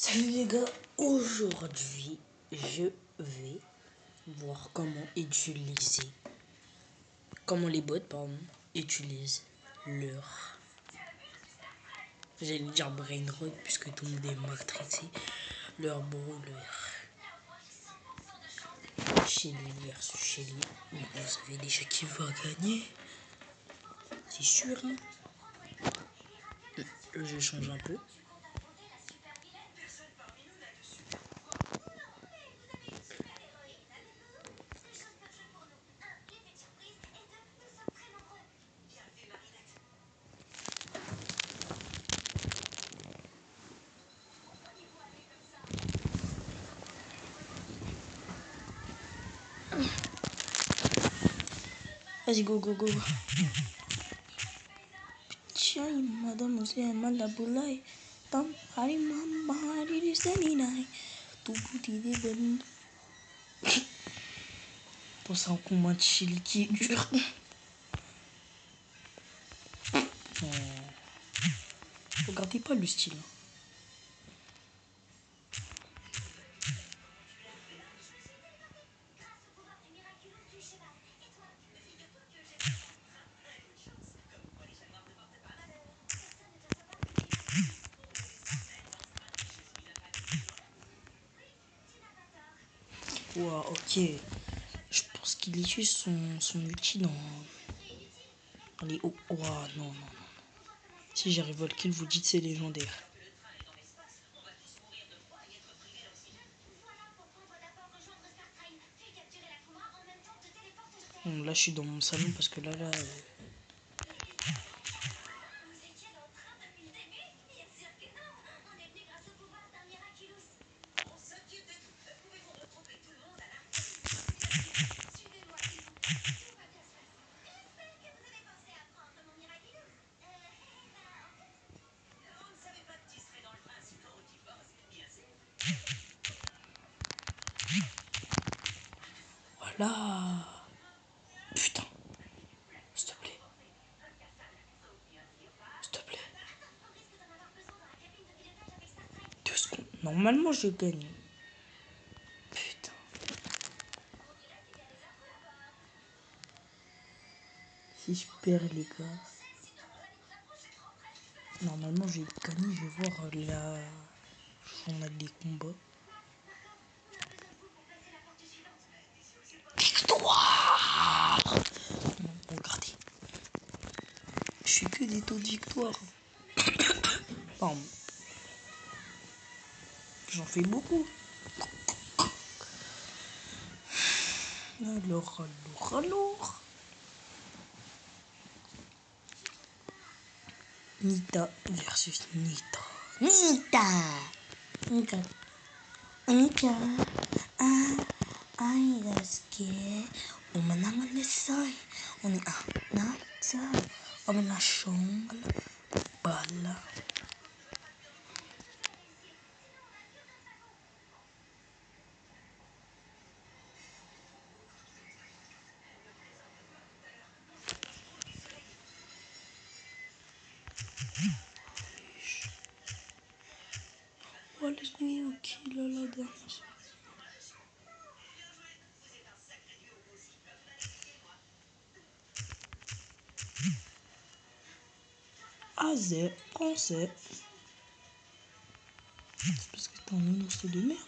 Salut les gars, aujourd'hui je vais voir comment les bots utilisent leur, j'allais dire brain rot puisque tout le monde est maltraité, leur brawler. Shelly versus Shelly, vous savez déjà qui va gagner, c'est sûr hein. Je change un peu. Vas-y, go, go, go. Tiens, madame, vous avez mal à boulay. Tam, hari, mama, hari, di seminai. Tout petit début. Bon, c'est un combat de Chili qui est dur. Oh. Regardez pas le style. Wow, ok. Je pense qu'il utilise son ulti dans les hauts. Wow, non, non, non. Si j'arrive à le kill, vous dites c'est légendaire. Bon, là, je suis dans mon salon parce que là. Voilà. Putain. S'il te plaît. S'il te plaît. 2 secondes. Normalement, je gagne. Putain. Si je perds, les gars. Normalement, je vais gagner. Je vais voir la journal des combats. Victoire! Non, regardez. Je suis que des taux de victoire. Pardon. J'en fais beaucoup. Alors. Nita versus Nita. Nita! Ay, das que umanangan lesay. Uni nata. Omena shongla. Bala. Oh, let's go, kill la danse. Azé, français. C'est parce que t'es un ours de merde.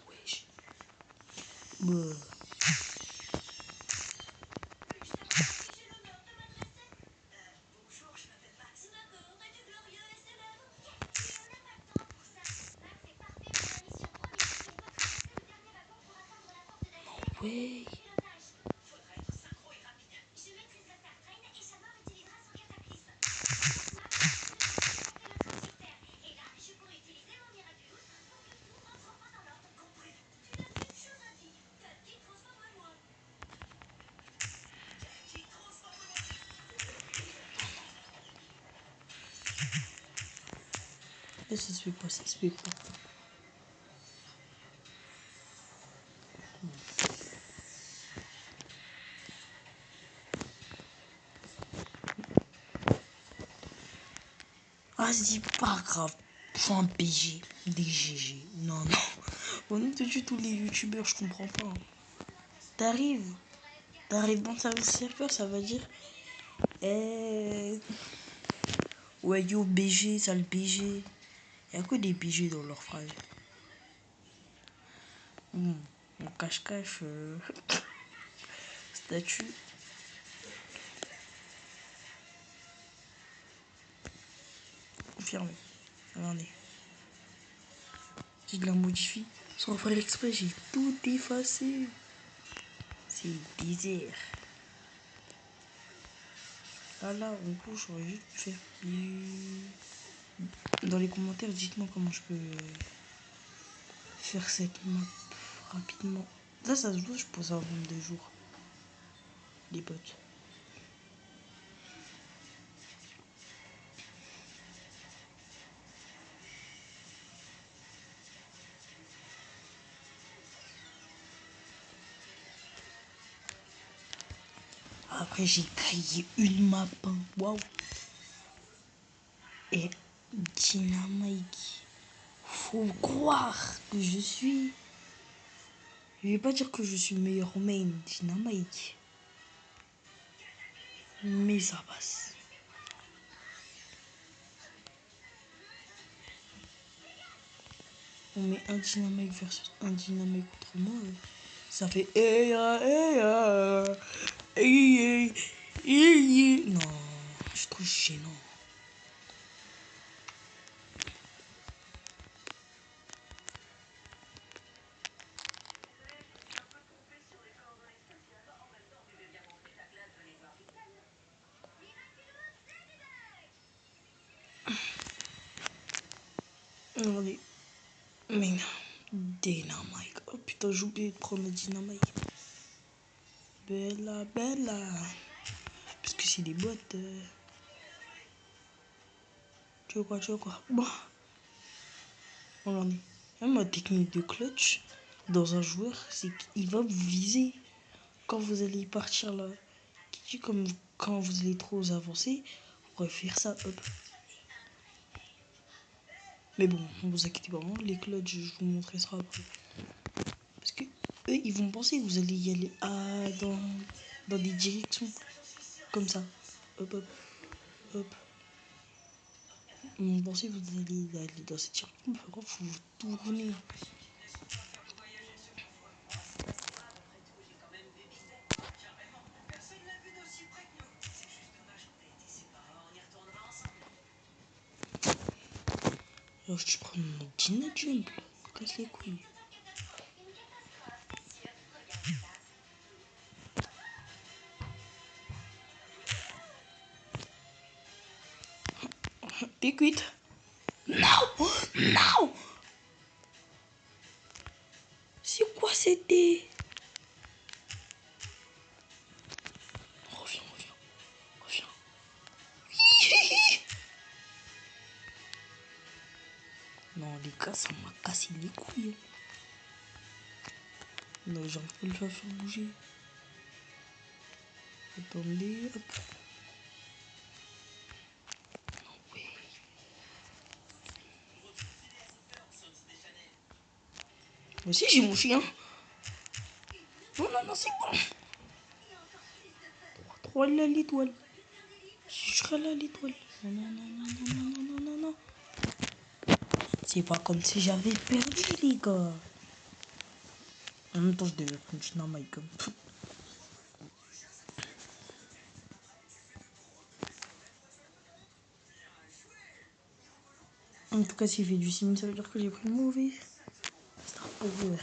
Wesh. Ouais. Et ça se fait pas, ça se fait pas. Vas-y, pas grave. Faut un PG, des GG. Non, non. On est dessus tous les youtubeurs, je comprends pas. T'arrives dans ta serveur, ça va dire. Ouais, yo, BG, sale BG. Y'a que des BG dans leur phrase. On cache-cache. Statut. Confirmé. Regardez. Si je la modifie, sans faire l'exprès, j'ai tout effacé. C'est désert. Là, en gros, j'aurais juste faire. Dans les commentaires, dites-moi comment je peux faire cette map rapidement. Ça se doit, je pose avant 2 jours. Les bots. Après, j'ai créé une map. Waouh. Et Dynamite. Faut croire que je suis. Je vais pas dire que je suis meilleur main Dynamite. Mais ça passe. On met un Dynamite versus un Dynamite contre moi. Ça fait. Non, je trouve gênant. Regardez. Mais Dynamite. Oh putain, j'ai oublié de prendre le Dynamite. Bella, bella. Parce que c'est des boîtes. Tu veux quoi Bon. Regardez. Même ma technique de clutch dans un joueur, c'est qu'il va vous viser quand vous allez partir là. Comme quand vous allez trop avancer, vous pourrez faire ça. Hop. Mais bon, ne vous inquiétez pas, hein, les clutches, je vous montrerai ça après. Parce que eux, ils vont penser que vous allez y aller dans des directions comme ça. Hop, hop, hop. Ils vont penser que vous allez aller dans cette direction. Par contre, il faut vous tourner. Alors, je prends mon Tina Jump. Casse les couilles. T'es cuite. Non, non. C'est quoi c'était? Reviens. Non, les gars, ça m'a cassé les couilles. Non, j'arrive pas à le faire bouger. Attendez, hop. Non, ouais. Moi aussi, j'ai mon chien. Non, c'est bon. 3 là, l'étoile. Je serai là, l'étoile. Non. C'est pas comme si j'avais perdu, les gars. En même temps, je devais prendre Dynamite comme. En tout cas, s'il fait du sim, ça veut dire que j'ai pris le mauvais. Star Power.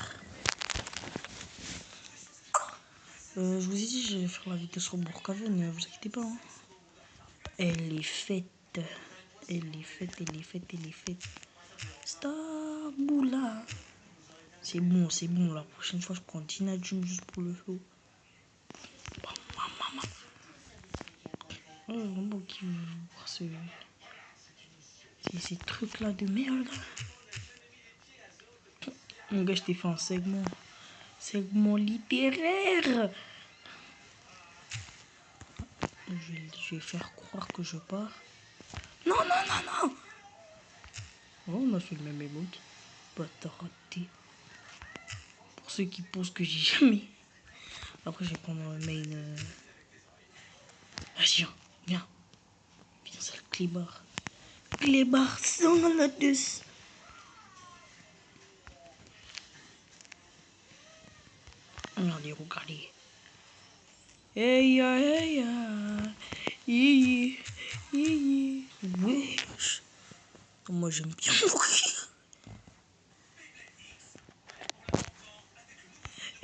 Je vous ai dit, j'allais faire la vitesse sur Bourg-Caven, ne vous inquiétez pas. Hein. Elle est faite. Star Boula. C'est bon. La prochaine fois, je prends Tina Jum juste pour le flow. Vraiment qui veut voir ce C'est ces trucs-là de merde. Mon gars, je t'ai fait un segment. Segment littéraire. Je vais faire croire que je pars. Non, non, non, non. Oh, on a fait le même émote. Bâtard raté. Pour ceux qui pensent que j'ai jamais. Après, je vais prendre un main. Vas-y, viens. Viens, sale clébard. Clébard sans la douce. Regardez, regardez. Hey ya, hey ya. Hi, hi. Wesh. Moi, j'aime bien mourir.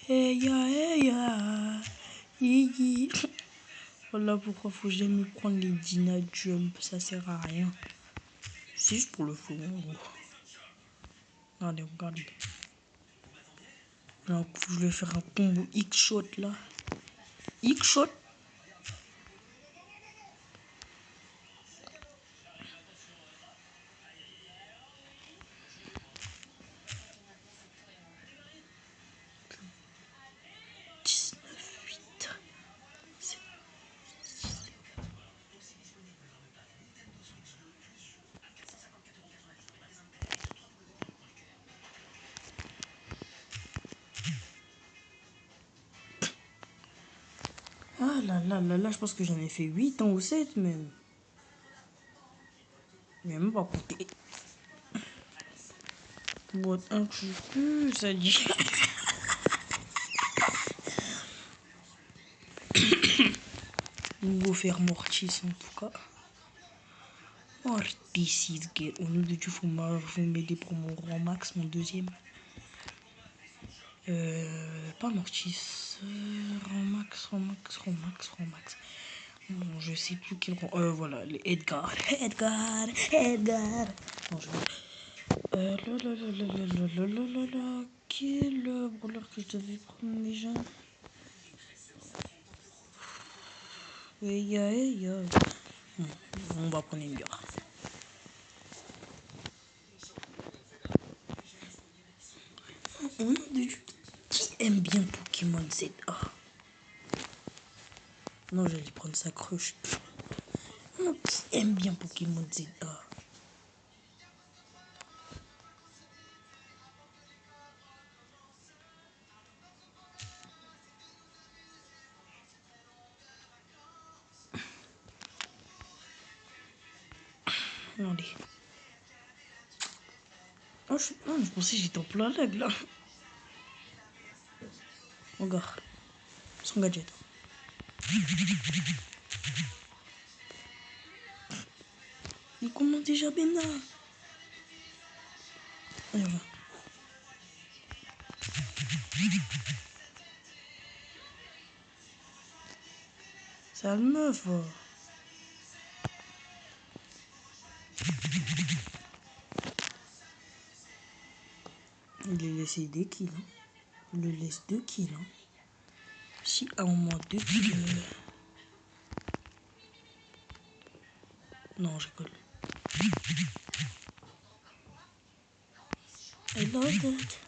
Hey ya, hey ya. Hi. Voilà pourquoi faut jamais prendre les Dina Jump. Ça sert à rien. C'est juste pour le fou. Regardez, regardez. Donc, je vais faire un combo X-shot là. X-shot. Ah là là là là, je pense que j'en ai fait 8 ans ou 7 même. Mais même pas compté. Boîte un coup, ça dit. Nouveau faire Mortis en tout cas. Mortis is good. Au nom de Dieu, faut m'aider pour mon grand max, mon deuxième. Pas Mortis. Romax. Bon, je sais plus quel rang. Voilà, les Edgar. Edgar. Non, je quel brawler que je devais prendre déjà? On va prendre une gare. Au nom de Dieu, qui aime bien Pokémon ZA? Non, j'allais prendre sa crush. Non, qui aime bien Pokémon ZA? Regardez. Oh, je pensais que j'étais en plein lag là. Regarde. Son gadget. Il commence déjà Bena. Allez, va. Sale meuf. Il lui laissé des kills. Hein. Il lui laisse 2 kills. Hein. Si à un moment 2 kills. Non, je rigole. I love that.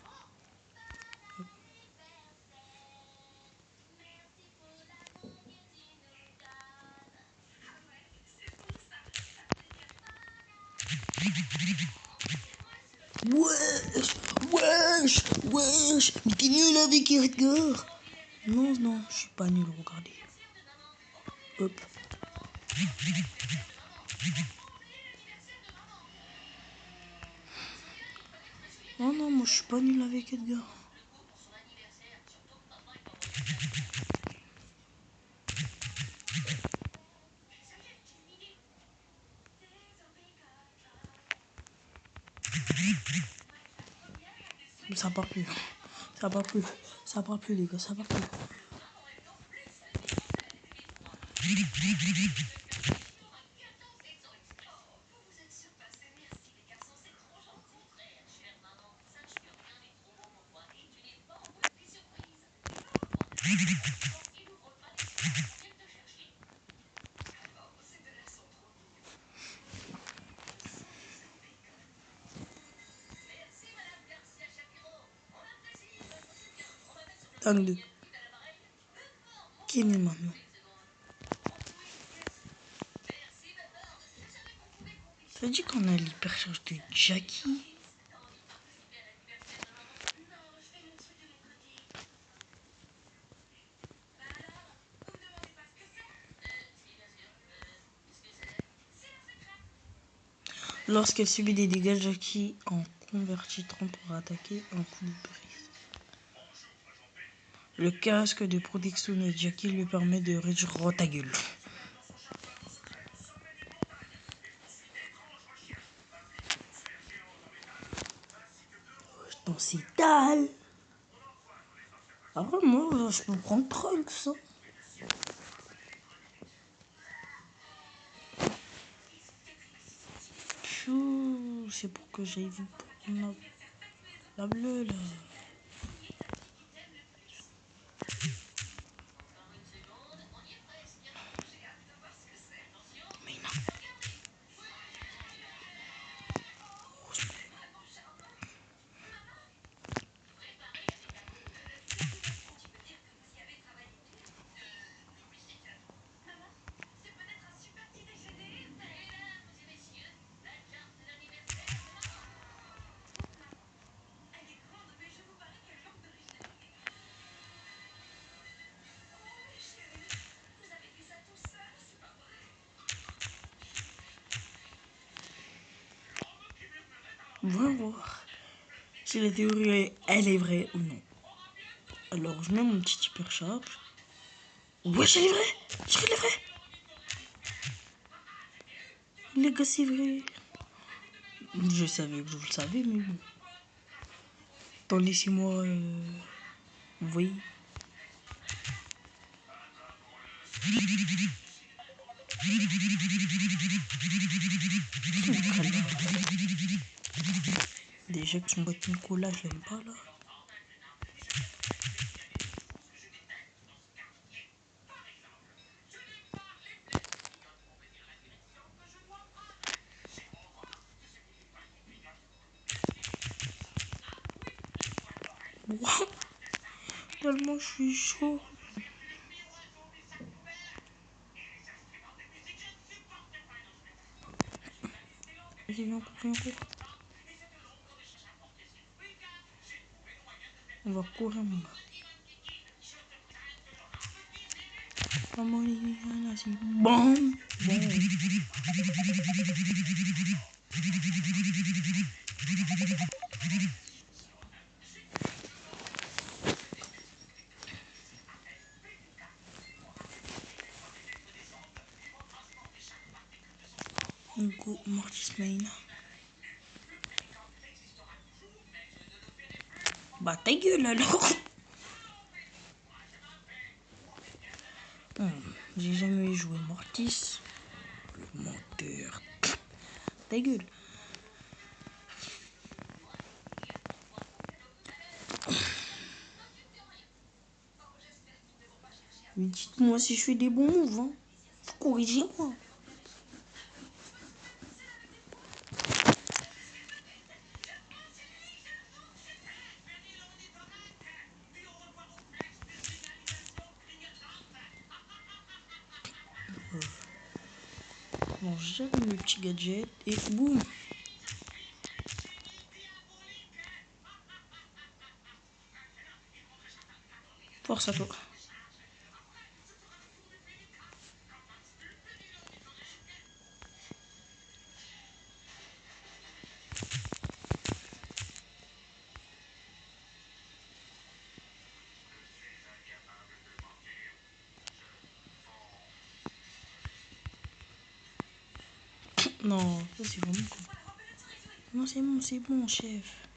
Wesh. Mais t'es nul avec Edgar. Non, je suis pas nul, regardez. Hop. Non, moi je suis pas nul avec Edgar. Ça part plus. Ça part plus, les gars, ça part plus. Tank 2. Qui est né maintenant? Ça dit qu'on a l'hypercharge de Jackie. Lorsqu'elle subit des dégâts, Jackie en convertit 30 pour attaquer un coup de brise. Le casque de protection de Jackie lui permet de réduire ta gueule. Dans ces dalles. Après, moi, je peux prendre Trunks, ça. C'est pour que j'aille vite pour la bleue, là. Mais non. On va voir si la théorie, elle est vraie ou non. Alors, je mets mon petit hypercharge. Wesh, elle est vraie! Je elle est vraie! Les gars, c'est vrai. Je savais que je le savais, mais bon. Attends, laissez-moi... Vous voyez? Déjà que son boîte Nicolas, je l'aime pas, là. Wow. Tellement je suis chaud. Vas-y, viens, viens, cours. On va courir, mon gars. Maman, c'est bon. Go, Mortis Main. Bah, ta gueule, alors. J'ai jamais joué Mortis. Le menteur. Ta gueule. Mais dites-moi si je fais des bons moves, hein. Corrigez-moi. Bon, j'aime le petit gadget et boum. Force à toi. Non, ça c'est vraiment cool. Non, c'est bon, chef.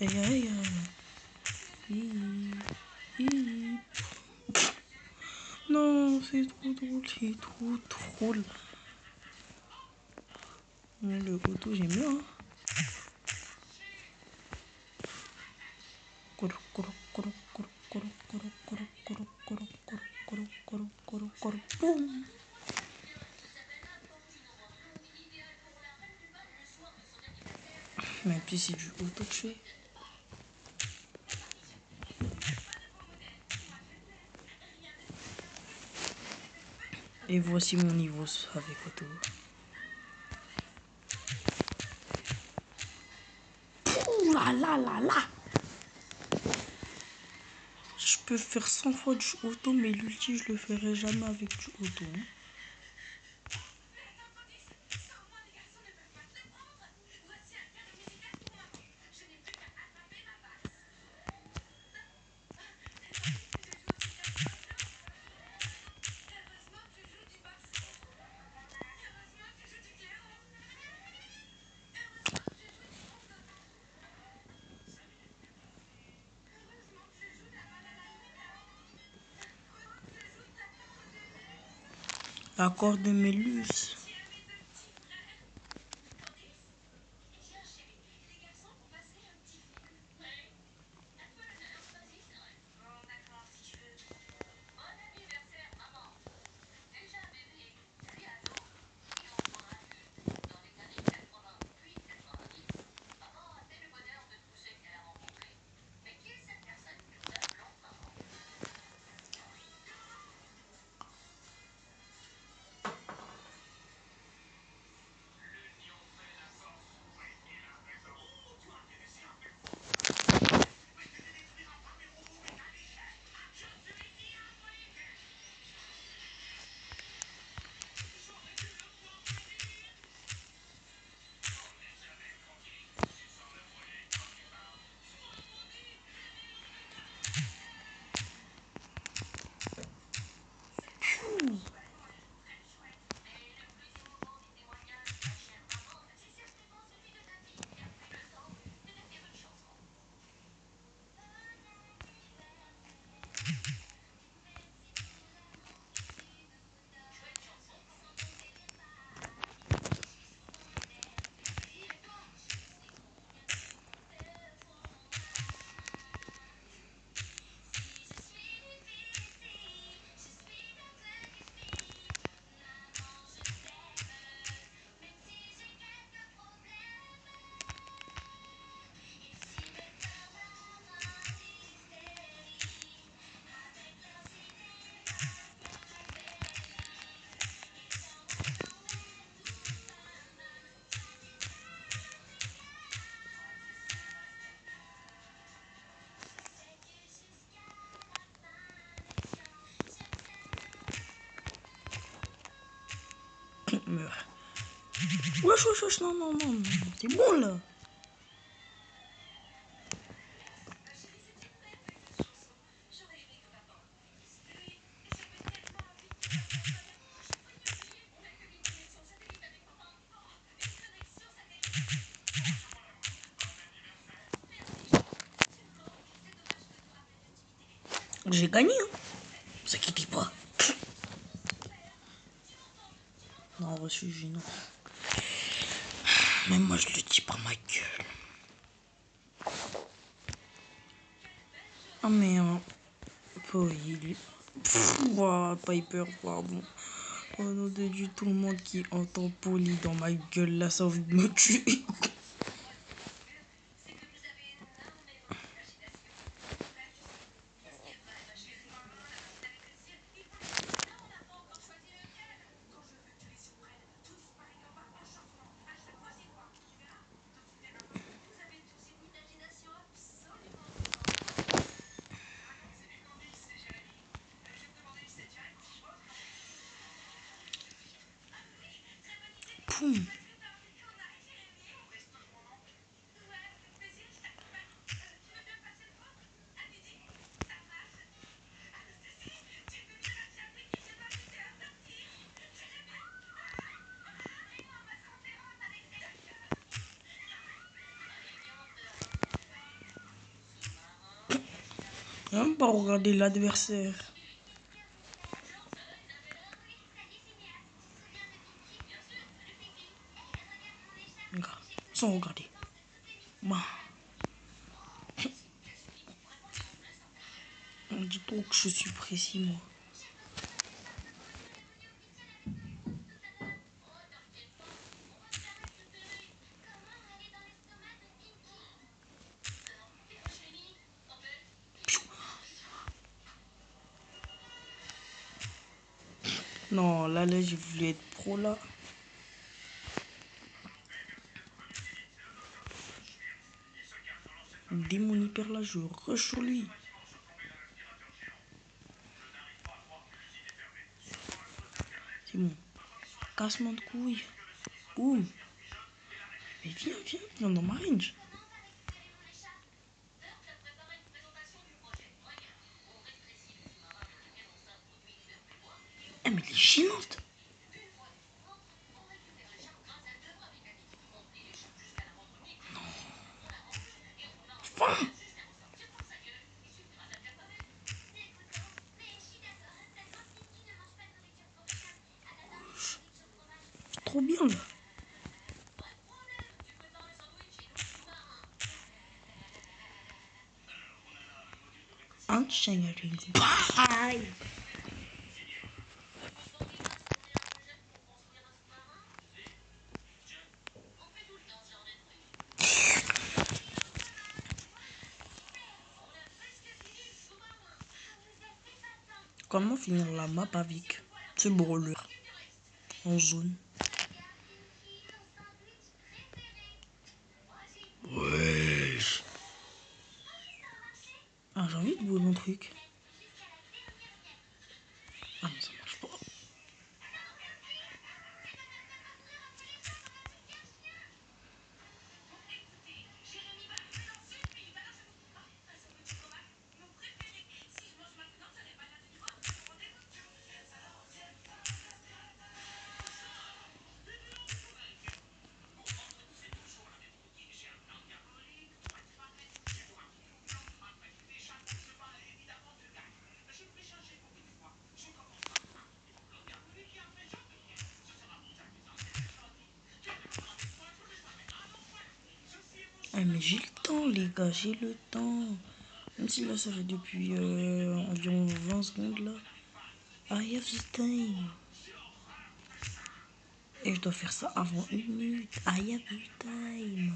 Aïe, aïe, aïe. Non, c'est trop drôle, c'est trop drôle. Le auto, j'aime bien. Boum. Même si c'est du auto que je fais. Et voici mon niveau avec Otto. Ouh là là là là. Je peux faire 100 fois du auto, mais l'ulti, je le ferai jamais avec du auto. Hein. L'accord de Mélus. Meurs. Wesh, wesh, wesh, non, non, non, non. C'est bon là. J'ai gagné, hein. Vous inquiétez pas. Non, reçu, j'ai non. Même moi, je le dis par ma gueule. Ah, mais il est... Piper, pardon. Au nom de Dieu, tout le monde qui entend Poli dans ma gueule, là, ça a envie de me tuer. Poum. Même pas regarder l'adversaire. Regarde, sans regarder. Bah. On dit trop que je suis précis, moi. Non, là, j'ai voulu être pro, là. Dès mon hyper, là, je rush sur lui. C'est bon. Cassement de couilles. Boum. Mais viens dans ma range. Eh, mais elle est gênante. Enfin. Trop bien, là. Un chien. Bye. Comment finir la map avec ce brawler en zone? Wesh. Ah, j'ai envie de bouger mon truc. Ah, mais ça marche pas. Ah, mais j'ai le temps, les gars, j'ai le temps. Même si là, ça fait depuis environ 20 secondes, là. I have the time. Et je dois faire ça avant 1 minute. I have the time.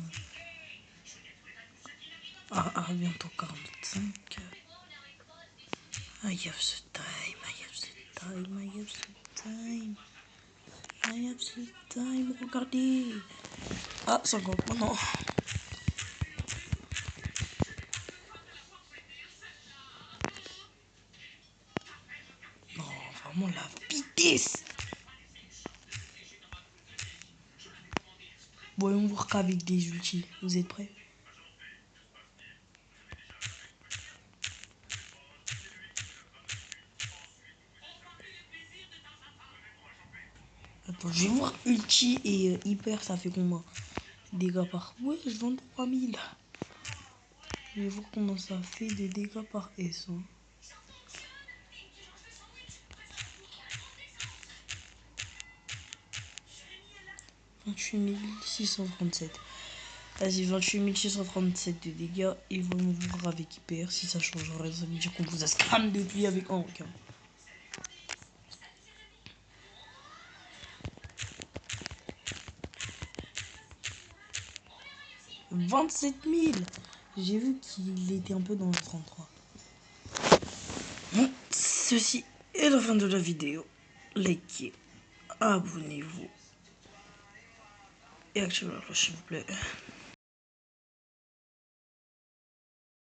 Ah, bientôt 45. I have the time, I have the time, I have the time. I have the time, regardez. Ah, 50, non. Non, vraiment la vitesse. Voyons voir qu'avec des ultis. Vous êtes prêts? Attends, je vais voir ulti et hyper, ça fait combien? Dégâts par... Ouais, 23 000. Je vais voir comment ça fait de dégâts par S. Hein. 28 637. Vas-y, 28 637 de dégâts. Et voyons voir avec hyper si ça changerait. Ça veut dire qu'on vous a scram depuis avec un requin. 27 000. J'ai vu qu'il était un peu dans le 33. Bon, ceci est la fin de la vidéo. Likez, abonnez-vous et activez la cloche s'il vous plaît.